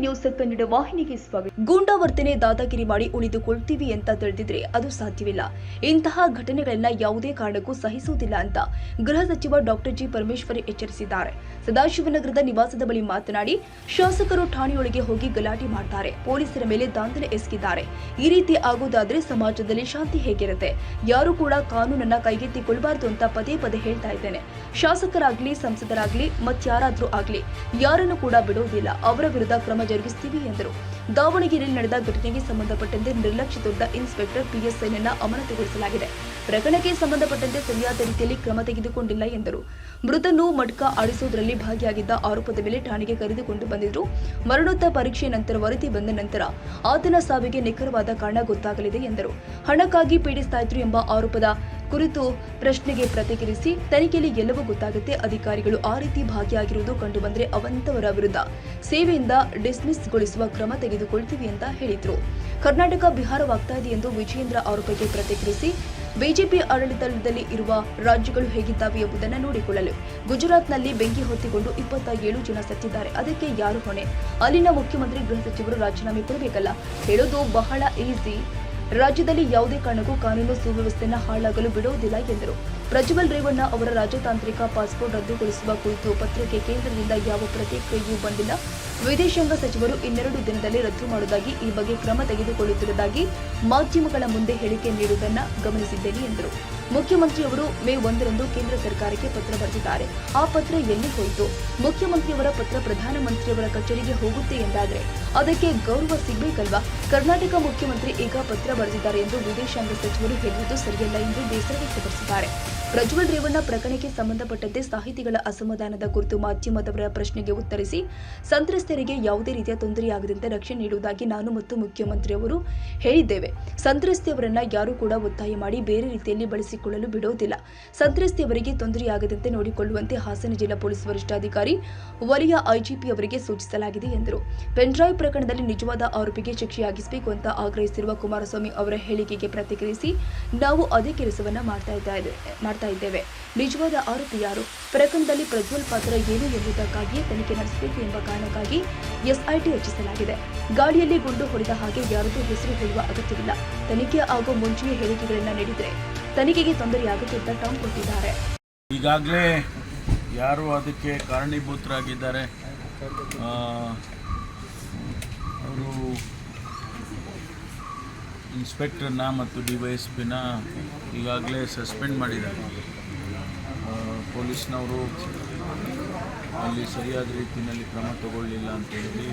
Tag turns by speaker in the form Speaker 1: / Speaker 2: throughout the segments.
Speaker 1: News Kannada ವಾಹಿನಿಗೆ ಸ್ವಾಗತ. ಗೂಂಡಾವರ್ತನೆ ದಾದಾಗಿರಿ ಮಾಡಿ ಉಳಿದುಕೊಳ್ತೀವಿ ಅಂತ ತಿಳಿದಿದ್ರೆ ಅದು ಸಾಧ್ಯವಿಲ್ಲ. ಇಂತಹ ಘಟನೆಗಳನ್ನ ಯಾವುದೇ ಕಾರಣಕ್ಕೂ ಸಹಿಸುವುದಿಲ್ಲ ಅಂತ ಗೃಹ ಸಚಿವ ಡಾಕ್ಟರ್ ಜಿ ಪರಮೇಶ್ವರ್ ಎಚ್ಚರಿಸಿದ್ದಾರೆ. ಸದಾಶಿವನಗರದ ನಿವಾಸದ ಬಳಿ ಮಾತನಾಡಿ, ಶಾಸಕರು ಠಾಣೆಯೊಳಗೆ ಹೋಗಿ ಗಲಾಟೆ ಮಾಡ್ತಾರೆ, ಪೊಲೀಸರ ಮೇಲೆ ದಾಂಧಲೆ ಎಸಗಿದ್ದಾರೆ. ಈ ರೀತಿ ಆಗೋದಾದ್ರೆ ಸಮಾಜದಲ್ಲಿ ಶಾಂತಿ ಹೇಗಿರುತ್ತೆ? ಯಾರು ಕೂಡ ಕಾನೂನನ್ನ ಕೈಗೆತ್ತಿಕೊಳ್ಳಬಾರದು ಅಂತ ಪದೇ ಪದೇ ಹೇಳ್ತಾ ಇದ್ದೇನೆ. ಶಾಸಕರಾಗ್ಲಿ, ಸಂಸದರಾಗ್ಲಿ, ಮತ್ಯಾರಾದ್ರೂ ಆಗ್ಲಿ ಯಾರನ್ನು ಕೂಡ ಬಿಡುವುದಿಲ್ಲ. ಅವರ ವಿರುದ್ಧ ಕ್ರಮ ಜರುಗಿಸುತ್ತೀವಿ ಎಂದರು. ದಾವಣಗೆರೆಯಲ್ಲಿ ನಡೆದ ಘಟನೆಗೆ ಸಂಬಂಧಪಟ್ಟಂತೆ ನಿರ್ಲಕ್ಷ್ಯ ತೋರಿದ ಇನ್ಸ್ಪೆಕ್ಟರ್ PSN ಅಮಾನತುಗೊಳಿಸಲಾಗಿದೆ. ಪ್ರಕರಣಕ್ಕೆ ಸಂಬಂಧಪಟ್ಟಂತೆ ಸರಿಯಾದ ರೀತಿಯಲ್ಲಿ ಕ್ರಮ ತೆಗೆದುಕೊಂಡಿಲ್ಲ ಎಂದರು. ಮೃತನು ಮಟ್ಕ ಆಡಿಸುವುದರಲ್ಲಿ ಭಾಗಿಯಾಗಿದ್ದ ಆರೋಪದ ಮೇಲೆ ಠಾಣೆಗೆ ಕರೆದುಕೊಂಡು ಬಂದಿದ್ರು. ಮರಣೋತ್ತರ ಪರೀಕ್ಷೆ ನಂತರ ವರದಿ ಬಂದ ನಂತರ ಆತನ ಸಾವಿಗೆ ನಿಖರವಾದ ಕಾರಣ ಗೊತ್ತಾಗಲಿದೆ ಎಂದರು. ಹಣಕ್ಕಾಗಿ ಪೀಡಿಸ್ತಾ ಇದ್ರು ಎಂಬ ಆರೋಪದ ಕುರಿತು ಪ್ರಶ್ನೆಗೆ ಪ್ರತಿಕ್ರಿಯಿಸಿ, ತನಿಖೆಯಲ್ಲಿ ಎಲ್ಲವೂ ಗೊತ್ತಾಗುತ್ತೆ. ಅಧಿಕಾರಿಗಳು ಆ ರೀತಿ ಭಾಗಿಯಾಗಿರುವುದು ಕಂಡುಬಂದರೆ ಅವಂತವರ ವಿರುದ್ಧ ಸೇವೆಯಿಂದ ಡಿಸ್ಮಿಸ್ಗೊಳಿಸುವ ಕ್ರಮ ತೆಗೆದುಕೊಳ್ತೀವಿ ಅಂತ ಹೇಳಿದ್ರು. ಕರ್ನಾಟಕ ಬಿಹಾರವಾಗ್ತಾ ಇದೆ ಎಂದು ವಿಜಯೇಂದ್ರ ಆರೋಪಕ್ಕೆ ಪ್ರತಿಕ್ರಿಯಿಸಿ, ಬಿಜೆಪಿ ಆಡಳಿತದಲ್ಲಿ ಇರುವ ರಾಜ್ಯಗಳು ಹೇಗಿದ್ದಾವೆ ಎಂಬುದನ್ನು ನೋಡಿಕೊಳ್ಳಲು ಗುಜರಾತ್ನಲ್ಲಿ ಬೆಂಕಿ ಹೊತ್ತಿಕೊಂಡು 27 ಜನ ಸತ್ತಿದ್ದಾರೆ. ಅದಕ್ಕೆ ಯಾರು ಹೊಣೆ? ಅಲ್ಲಿನ ಮುಖ್ಯಮಂತ್ರಿ, ಗೃಹ ಸಚಿವರು ರಾಜೀನಾಮೆ ಕೊಡಬೇಕಲ್ಲ. ಹೇಳೋದು ಬಹಳ ಈಸಿ. ರಾಜ್ಯದಲ್ಲಿ ಯಾವುದೇ ಕಾರಣಕ್ಕೂ ಕಾನೂನು ಸುವ್ಯವಸ್ಥೆಯನ್ನು ಹಾಳಾಗಲು ಬಿಡುವುದಿಲ್ಲ ಎಂದರು. ಪ್ರಜ್ವಲ್ ರೇವಣ್ಣ ಅವರ ರಾಜತಾಂತ್ರಿಕ ಪಾಸ್ಪೋರ್ಟ್ ರದ್ದುಗೊಳಿಸುವ ಕುರಿತು ಪತ್ರಕ್ಕೆ ಕೇಂದ್ರದಿಂದ ಯಾವ ಪ್ರತಿಕ್ರಿಯೆಯೂ ಬಂದಿಲ್ಲ. ವಿದೇಶಾಂಗ ಸಚಿವರು 2 ದಿನದಲ್ಲಿ ರದ್ದು ಮಾಡುವುದಾಗಿ, ಈ ಬಗ್ಗೆ ಕ್ರಮ ತೆಗೆದುಕೊಳ್ಳುತ್ತಿರುವುದಾಗಿ ಮಾಧ್ಯಮಗಳ ಮುಂದೆ ಹೇಳಿಕೆ ನೀಡುವುದನ್ನು ಗಮನಿಸಿದ್ದೇನೆ ಎಂದರು. ಮುಖ್ಯಮಂತ್ರಿಯವರು ಮೇ 1ರಂದು ಕೇಂದ್ರ ಸರ್ಕಾರಕ್ಕೆ ಪತ್ರ ಬರೆದಿದ್ದಾರೆ. ಆ ಪತ್ರ ಎಲ್ಲಿ ಹೋಯಿತು? ಮುಖ್ಯಮಂತ್ರಿಯವರ ಪತ್ರ ಪ್ರಧಾನಮಂತ್ರಿಯವರ ಕಚೇರಿಗೆ ಹೋಗುತ್ತೆ ಎಂದಾದರೆ ಅದಕ್ಕೆ ಗೌರವ ಸಿಗಬೇಕಲ್ವಾ? ಕರ್ನಾಟಕ ಮುಖ್ಯಮಂತ್ರಿ ಈಗ ಪತ್ರ ಬರೆದಿದ್ದಾರೆ ಎಂದು ವಿದೇಶಾಂಗ ಸಚಿವರು ಹೇಳುವುದು ಸರಿಯಲ್ಲ ಎಂದು ಬೇಸರ ವ್ಯಕ್ತಪಡಿಸಿದ್ದಾರೆ. ಪ್ರಜ್ವಲ್ ರೇವಣ್ಣ ಪ್ರಕರಣಕ್ಕೆ ಸಂಬಂಧಪಟ್ಟಂತೆ ಸಾಹಿತಿಗಳ ಅಸಮಾಧಾನದ ಕುರಿತು ಮಾಧ್ಯಮದವರ ಪ್ರಶ್ನೆಗೆ ಉತ್ತರಿಸಿ, ಸಂತ್ರಸ್ತರಿಗೆ ಯಾವುದೇ ರೀತಿಯ ತೊಂದರೆಯಾಗದಂತೆ ರಕ್ಷಣೆ ನೀಡುವುದಾಗಿ ನಾನು ಮತ್ತು ಮುಖ್ಯಮಂತ್ರಿಯವರು ಹೇಳಿದ್ದೇವೆ. ಸಂತ್ರಸ್ತೆಯವರನ್ನ ಯಾರೂ ಕೂಡ ಒತ್ತಾಯ ಮಾಡಿ ಬೇರೆ ರೀತಿಯಲ್ಲಿ ಬಳಸಿಕೊಳ್ಳಲು ಬಿಡುವುದಿಲ್ಲ. ಸಂತ್ರಸ್ತೆಯವರಿಗೆ ತೊಂದರೆಯಾಗದಂತೆ ನೋಡಿಕೊಳ್ಳುವಂತೆ ಹಾಸನ ಜಿಲ್ಲಾ ಪೊಲೀಸ್ ವರಿಷ್ಠಾಧಿಕಾರಿ ವಲಯ IGP ಅವರಿಗೆ ಸೂಚಿಸಲಾಗಿದೆ ಎಂದರು. ಪೆನ್ಡ್ರೈವ್ ಪ್ರಕರಣದಲ್ಲಿ ನಿಜವಾದ ಆರೋಪಿಗೆ ಶಿಕ್ಷೆಯಾಗಿಸಬೇಕು ಅಂತ ಆಗ್ರಹಿಸಿರುವ ಕುಮಾರಸ್ವಾಮಿ ಅವರ ಹೇಳಿಕೆಗೆ ಪ್ರತಿಕ್ರಿಯಿಸಿ, ನಾವು ಅದೇ ಕೆಲಸವನ್ನ ಮಾಡ್ತಾ ಇದ್ದೇವೆ. ನಿಜವಾದ ಆರೋಪಿ ಯಾರು? ಪ್ರಕರಣದಲ್ಲಿ ಪ್ರಜ್ವಲ್ ಪಾತ್ರ ಏನು ಎಂಬುದಕ್ಕಾಗಿಯೇ ತನಿಖೆ ನಡೆಸಬೇಕು ಎಂಬ ಕಾರಣಕ್ಕಾಗಿ SIT ರಚಿಸಲಾಗಿದೆ. ಗಾಡಿಯಲ್ಲಿ ಗುಂಡು ಹೊಡೆದ ಹಾಗೆ ಯಾರದೂ ಹೆಸರು ಹೇಳುವ ಅಗತ್ಯವಿಲ್ಲ. ತನಿಖೆ ಆಗೋ ಮುಂಚೆಯೇ ಹೇಳಿಕೆಗಳನ್ನ ನೀಡಿದರೆ ತನಿಖೆಗೆ ತೊಂದರೆಯಾಗುತ್ತೆ ಅಂತ ಟಾಂಗ್ ಕೊಟ್ಟಿದ್ದಾರೆ.
Speaker 2: ಈಗಾಗಲೇ ಯಾರು ಅದಕ್ಕೆ ಕಾರಣೀಭೂತರಾಗಿದ್ದಾರೆ, ಅವರು ಇನ್ಸ್ಪೆಕ್ಟರ್ನ ಮತ್ತು DYSPನ ಈಗಾಗಲೇ ಸಸ್ಪೆಂಡ್ ಮಾಡಿದ್ದಾರೆ. ಪೊಲೀಸ್ನವರು ಅಲ್ಲಿ ಸರಿಯಾದ ರೀತಿಯಲ್ಲಿ ಕ್ರಮ ತಗೊಳ್ಳಿಲ್ಲ ಅಂತೇಳಿ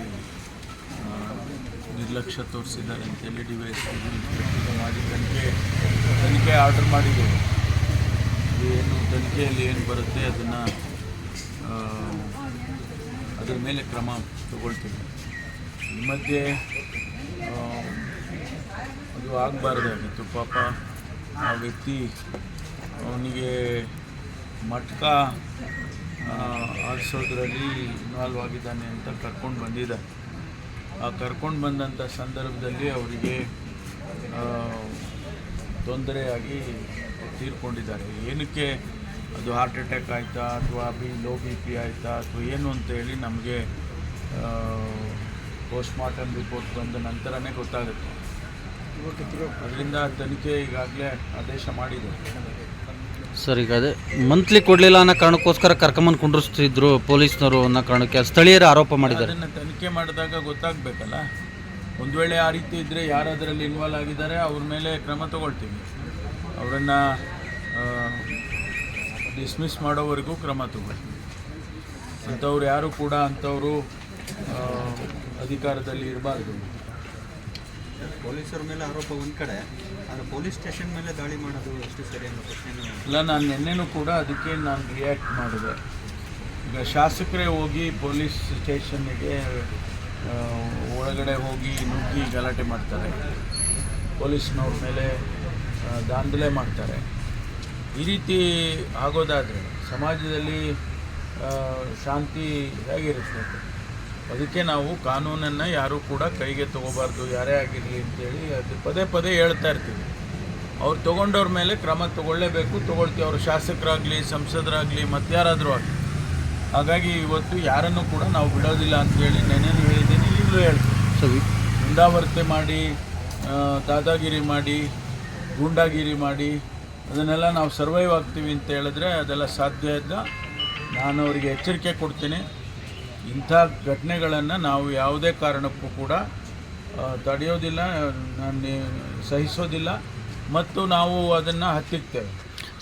Speaker 2: ನಿರ್ಲಕ್ಷ್ಯ ತೋರಿಸಿದ್ದಾರೆ ಅಂತೇಳಿ DYSP ಇನ್ಸ್ಪೆಕ್ಟರ್ಗೆ ಮಾಡಿ ತನಿಖೆ ಆರ್ಡರ್ ಮಾಡಿದ್ದೇವೆ. ಏನು ತನಿಖೆಯಲ್ಲಿ ಏನು ಬರುತ್ತೆ ಅದನ್ನು ಅದರ ಮೇಲೆ ಕ್ರಮ ತಗೊಳ್ತೀವಿ. ಈ ಮಧ್ಯೆ ಅದು ಆಗಬಾರ್ದಾಗಿತ್ತು. ಪಾಪ ಆ ವ್ಯಕ್ತಿ ಅವನಿಗೆ ಮಟ್ಕ ಆಡಿಸೋದ್ರಲ್ಲಿ ಇನ್ವಾಲ್ವ್ ಆಗಿದ್ದಾನೆ ಅಂತ ಕರ್ಕೊಂಡು ಬಂದಿದ್ದಾರೆ. ಆ ಕರ್ಕೊಂಡು ಬಂದಂಥ ಸಂದರ್ಭದಲ್ಲಿ ಅವರಿಗೆ ತೊಂದರೆಯಾಗಿ ತೀರ್ಕೊಂಡಿದ್ದಾರೆ. ಏನಕ್ಕೆ ಅದು ಹಾರ್ಟ್ ಅಟ್ಯಾಕ್ ಆಯಿತಾ ಅಥವಾ ಲೋ BP ಆಯಿತಾ ಅಥವಾ ಏನು ಅಂತೇಳಿ ನಮಗೆ ಪೋಸ್ಟ್ಮಾರ್ಟಮ್ ರಿಪೋರ್ಟ್ ಬಂದ ನಂತರನೇ ಗೊತ್ತಾಗುತ್ತೆ. ಅದರಿಂದ ತನಿಖೆ ಈಗಾಗಲೇ ಆದೇಶ ಮಾಡಿದೆ.
Speaker 3: ಸರ್, ಈಗ ಅದೇ ಮಂತ್ಲಿ ಕೊಡಲಿಲ್ಲ ಅನ್ನೋ ಕಾರಣಕ್ಕೋಸ್ಕರ ಕರ್ಕೊಂಬಂದು ಕುಂಡ್ರಿಸ್ತಿದ್ರು ಪೊಲೀಸ್ನವರು ಅನ್ನೋ ಕಾರಣಕ್ಕೆ ಸ್ಥಳೀಯರು ಆರೋಪ ಮಾಡಿದ್ದಾರೆ.
Speaker 2: ಅದನ್ನು ತನಿಖೆ ಮಾಡಿದಾಗ ಗೊತ್ತಾಗಬೇಕಲ್ಲ. ಒಂದು ವೇಳೆ ಆ ರೀತಿ ಇದ್ದರೆ ಯಾರು ಅದರಲ್ಲಿ ಇನ್ವಾಲ್ವ್ ಆಗಿದ್ದಾರೆ ಅವ್ರ ಮೇಲೆ ಕ್ರಮ ತಗೊಳ್ತೀವಿ. ಅವರನ್ನು ಡಿಸ್ಮಿಸ್ ಮಾಡೋವರೆಗೂ ಕ್ರಮ ತಗೊಳ್ತೀವಿ. ಅಂಥವ್ರು ಯಾರು ಕೂಡ ಅಂಥವರು ಅಧಿಕಾರದಲ್ಲಿ ಇರಬಾರ್ದು.
Speaker 4: ಪೊಲೀಸರ ಮೇಲೆ ಆರೋಪ ಒಂದು ಕಡೆ, ಆದರೆ ಪೊಲೀಸ್ ಸ್ಟೇಷನ್ ಮೇಲೆ ದಾಳಿ ಮಾಡೋದು ಎಷ್ಟು ಸರಿ ಅನ್ನೋ ಪ್ರಶ್ನೆ
Speaker 2: ಇಲ್ಲ. ನಾನು ನಿನ್ನೆನೂ ಕೂಡ ಅದಕ್ಕೆ ನಾನು ರಿಯಾಕ್ಟ್ ಮಾಡಿದೆ. ಈಗ ಶಾಸಕರೇ ಹೋಗಿ ಪೊಲೀಸ್ ಸ್ಟೇಷನ್ನಿಗೆ ಒಳಗಡೆ ಹೋಗಿ ನುಗ್ಗಿ ಗಲಾಟೆ ಮಾಡ್ತಾರೆ, ಪೊಲೀಸ್ನವ್ರ ಮೇಲೆ ದಾಂಧಲೆ ಮಾಡ್ತಾರೆ. ಈ ರೀತಿ ಆಗೋದಾದರೆ ಸಮಾಜದಲ್ಲಿ ಶಾಂತಿ ಹೇಗಿರುತ್ತೆ? ಅದಕ್ಕೆ ನಾವು ಕಾನೂನನ್ನು ಯಾರೂ ಕೂಡ ಕೈಗೆ ತೊಗೋಬಾರ್ದು, ಯಾರೇ ಆಗಿರಲಿ ಅಂತೇಳಿ ಅದು ಪದೇ ಪದೇ ಹೇಳ್ತಾ ಇರ್ತೀವಿ. ಅವ್ರು ತೊಗೊಂಡವ್ರ ಮೇಲೆ ಕ್ರಮ ತೊಗೊಳ್ಳೇಬೇಕು, ತೊಗೊಳ್ತೀವಿ. ಅವರು ಶಾಸಕರಾಗಲಿ, ಸಂಸದರಾಗಲಿ, ಮತ್ತಾರಾದರೂ ಆಗಲಿ. ಹಾಗಾಗಿ ಇವತ್ತು ಯಾರನ್ನು ಕೂಡ ನಾವು ಬಿಡೋದಿಲ್ಲ ಅಂತೇಳಿ ನೆನ್ನೆ ಹೇಳಿದ್ದೀನಿ. ಈಗಲೂ ಹೇಳ್ತೀನಿ,
Speaker 3: ಸರಿ
Speaker 2: ಮುಂದಾವರ್ತೆ ಮಾಡಿ ದಾದಾಗಿರಿ ಮಾಡಿ ಗೂಂಡಾಗಿರಿ ಮಾಡಿ ಅದನ್ನೆಲ್ಲ ನಾವು ಸರ್ವೈವ್ ಆಗ್ತೀವಿ ಅಂತ ಹೇಳಿದ್ರೆ ಅದೆಲ್ಲ ಸಾಧ್ಯ ಇಲ್ಲ. ನಾನು ಅವರಿಗೆ ಎಚ್ಚರಿಕೆ ಕೊಡ್ತೀನಿ, ಇಂಥ ಘಟನೆಗಳನ್ನು ನಾವು ಯಾವುದೇ ಕಾರಣಕ್ಕೂ ಕೂಡ ತಡೆಯೋದಿಲ್ಲ, ನಾನು ಸಹಿಸೋದಿಲ್ಲ ಮತ್ತು ನಾವು ಅದನ್ನು ಹತ್ತಿಕ್ತೇವೆ.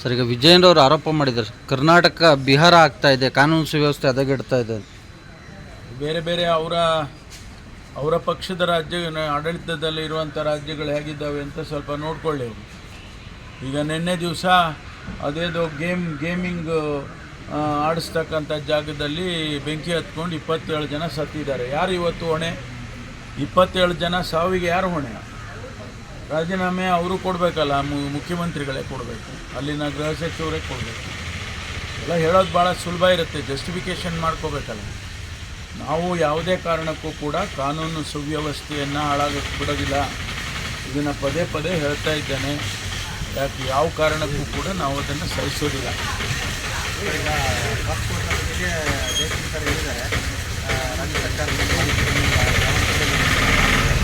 Speaker 3: ಸರ್, ಈಗ ವಿಜಯೇಂದ್ರ ಅವರು ಆರೋಪ ಮಾಡಿದ್ದಾರೆ ಕರ್ನಾಟಕ ಬಿಹಾರ ಆಗ್ತಾ ಇದೆ, ಕಾನೂನು ಸುವ್ಯವಸ್ಥೆ ಹದಗೆಡ್ತಾ ಇದೆ.
Speaker 2: ಬೇರೆ ಬೇರೆ ಅವರ ಪಕ್ಷದ ರಾಜ್ಯ ಆಡಳಿತದಲ್ಲಿ ಇರುವಂಥ ರಾಜ್ಯಗಳು ಹೇಗಿದ್ದಾವೆ ಅಂತ ಸ್ವಲ್ಪ ನೋಡ್ಕೊಳ್ಳಿ ಅವರು. ಈಗ ನಿನ್ನೆ ದಿವಸ ಅದೇದೋ ಗೇಮಿಂಗ್ ಆಡಿಸ್ತಕ್ಕಂಥ ಜಾಗದಲ್ಲಿ ಬೆಂಕಿ ಹತ್ಕೊಂಡು 27 ಜನ ಸತ್ತಿದ್ದಾರೆ. ಯಾರು ಇವತ್ತು ಹೊಣೆ? 27 ಜನ ಸಾವಿಗೆ ಯಾರು ಹೊಣೆ? ರಾಜೀನಾಮೆ ಅವರು ಕೊಡಬೇಕಲ್ಲ, ಮುಖ್ಯಮಂತ್ರಿಗಳೇ ಕೊಡಬೇಕು, ಅಲ್ಲಿನ ಗೃಹ ಸಚಿವರೇ ಕೊಡಬೇಕು. ಎಲ್ಲ ಹೇಳೋದು ಭಾಳ ಸುಲಭ ಇರುತ್ತೆ, ಜಸ್ಟಿಫಿಕೇಷನ್ ಮಾಡ್ಕೋಬೇಕಲ್ಲ. ನಾವು ಯಾವುದೇ ಕಾರಣಕ್ಕೂ ಕೂಡ ಕಾನೂನು ಸುವ್ಯವಸ್ಥೆಯನ್ನು ಹಾಳಾಗಕ್ಕೆ ಬಿಡೋದಿಲ್ಲ. ಇದನ್ನು ಪದೇ ಪದೇ ಹೇಳ್ತಾ ಇದ್ದೇನೆ. ಯಾಕೆ ಯಾವ ಕಾರಣಕ್ಕೂ ಕೂಡ ನಾವು ಅದನ್ನು ಸಹಿಸೋದಿಲ್ಲ.
Speaker 4: ಈಗ ಪಾಸ್ಪೋರ್ಟ್ ಬಗ್ಗೆ ಜಯಶಂಕರ್ ಹೇಳಿದ್ದಾರೆ, ರಾಜ್ಯ ಸರ್ಕಾರ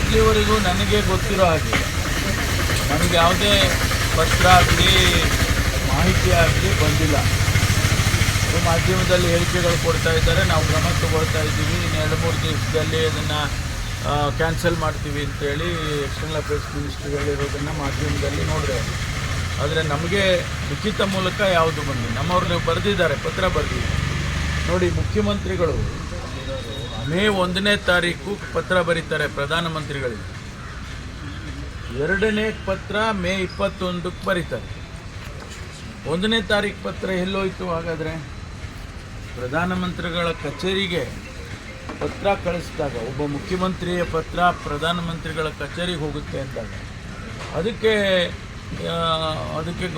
Speaker 2: ಇಲ್ಲಿವರೆಗೂ ನನಗೆ ಗೊತ್ತಿರೋ ಹಾಗೆ ನನಗೆ ಯಾವುದೇ ಪತ್ರ ಆಗಲಿ ಮಾಹಿತಿ ಆಗಲಿ ಬಂದಿಲ್ಲ. ಮಾಧ್ಯಮದಲ್ಲಿ ಹೇಳಿಕೆಗಳು ಕೊಡ್ತಾ ಇದ್ದಾರೆ, ನಾವು ಕ್ರಮ ತಗೊಳ್ತಾ ಇದ್ದೀವಿ, ಇನ್ನು 2-3 ದಿವಸದಲ್ಲಿ ಅದನ್ನು ಕ್ಯಾನ್ಸಲ್ ಮಾಡ್ತೀವಿ ಅಂತೇಳಿ ಎಕ್ಸ್ಟರ್ನಲ್ ಅಫೇರ್ಸ್ ಮಿನಿಸ್ಟ್ರಿ ಹೇಳಿರೋದನ್ನು ಮಾಧ್ಯಮದಲ್ಲಿ ನೋಡಿದೆ. ಆದರೆ ನಮಗೆ ಲಿಖಿತ ಮೂಲಕ ಯಾವುದು ಬಂದಿಲ್ಲ. ನಮ್ಮವ್ರು ಬರೆದಿದ್ದಾರೆ, ಪತ್ರ ಬರೆದಿದ್ದಾರೆ. ನೋಡಿ, ಮುಖ್ಯಮಂತ್ರಿಗಳು ಮೇ 1ನೇ ತಾರೀಕು ಪತ್ರ ಬರೀತಾರೆ ಪ್ರಧಾನಮಂತ್ರಿಗಳಿಗೆ, 2ನೇ ಪತ್ರ ಮೇ 21ಕ್ಕೆ ಬರೀತಾರೆ. 1ನೇ ತಾರೀಕು ಪತ್ರ ಎಲ್ಲೋಯ್ತು? ಹಾಗಾದರೆ ಪ್ರಧಾನಮಂತ್ರಿಗಳ ಕಚೇರಿಗೆ ಪತ್ರ ಕಳಿಸಿದಾಗ, ಒಬ್ಬ ಮುಖ್ಯಮಂತ್ರಿಯ ಪತ್ರ ಪ್ರಧಾನಮಂತ್ರಿಗಳ ಕಚೇರಿಗೆ ಹೋಗುತ್ತೆ ಅಂದಾಗ ಅದಕ್ಕೆ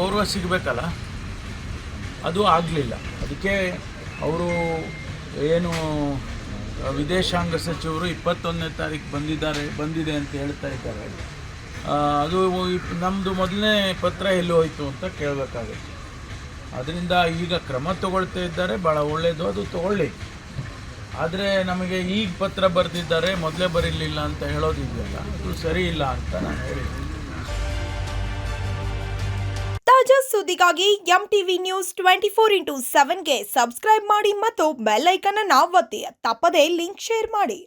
Speaker 2: ಗೌರವ ಸಿಗಬೇಕಲ್ಲ, ಅದು ಆಗಲಿಲ್ಲ. ಅದಕ್ಕೆ ಅವರು ಏನು ವಿದೇಶಾಂಗ ಸಚಿವರು 21ನೇ ತಾರೀಕು ಬಂದಿದೆ ಅಂತ ಹೇಳ್ತಾ ಇದ್ದಾರೆ. ಅದು ನಮ್ಮದು ಮೊದಲನೇ ಪತ್ರ ಎಲ್ಲಿ ಹೋಯಿತು ಅಂತ ಕೇಳಬೇಕಾಗುತ್ತೆ. ಅದರಿಂದ ಈಗ ಕ್ರಮ ತಗೊಳ್ತಾ ಇದ್ದಾರೆ, ಭಾಳ ಒಳ್ಳೆಯದು, ಅದು ತಗೊಳ್ಳಿ. ಆದರೆ ನಮಗೆ ಈಗ ಪತ್ರ ಬರೆದಿದ್ದಾರೆ, ಮೊದಲೇ ಬರೀಲಿಲ್ಲ ಅಂತ ಹೇಳೋದಿದೆಯಲ್ಲ, ಅದು ಸರಿ ಇಲ್ಲ ಅಂತ ನಾನು ಹೇಳಿದ್ದೀನಿ.
Speaker 5: ತಾಜಾ ಸುದ್ದಿಗಾಗಿ MTV ನ್ಯೂಸ್ 24/7ಗೆ ಸಬ್ಸ್ಕ್ರೈಬ್ ಮಾಡಿ ಮತ್ತು ಬೆಲ್ ಐಕಾನ್ ಅನ್ನು ಒತ್ತಿ. ತಪ್ಪದೇ ಲಿಂಕ್ ಶೇರ್ ಮಾಡಿ.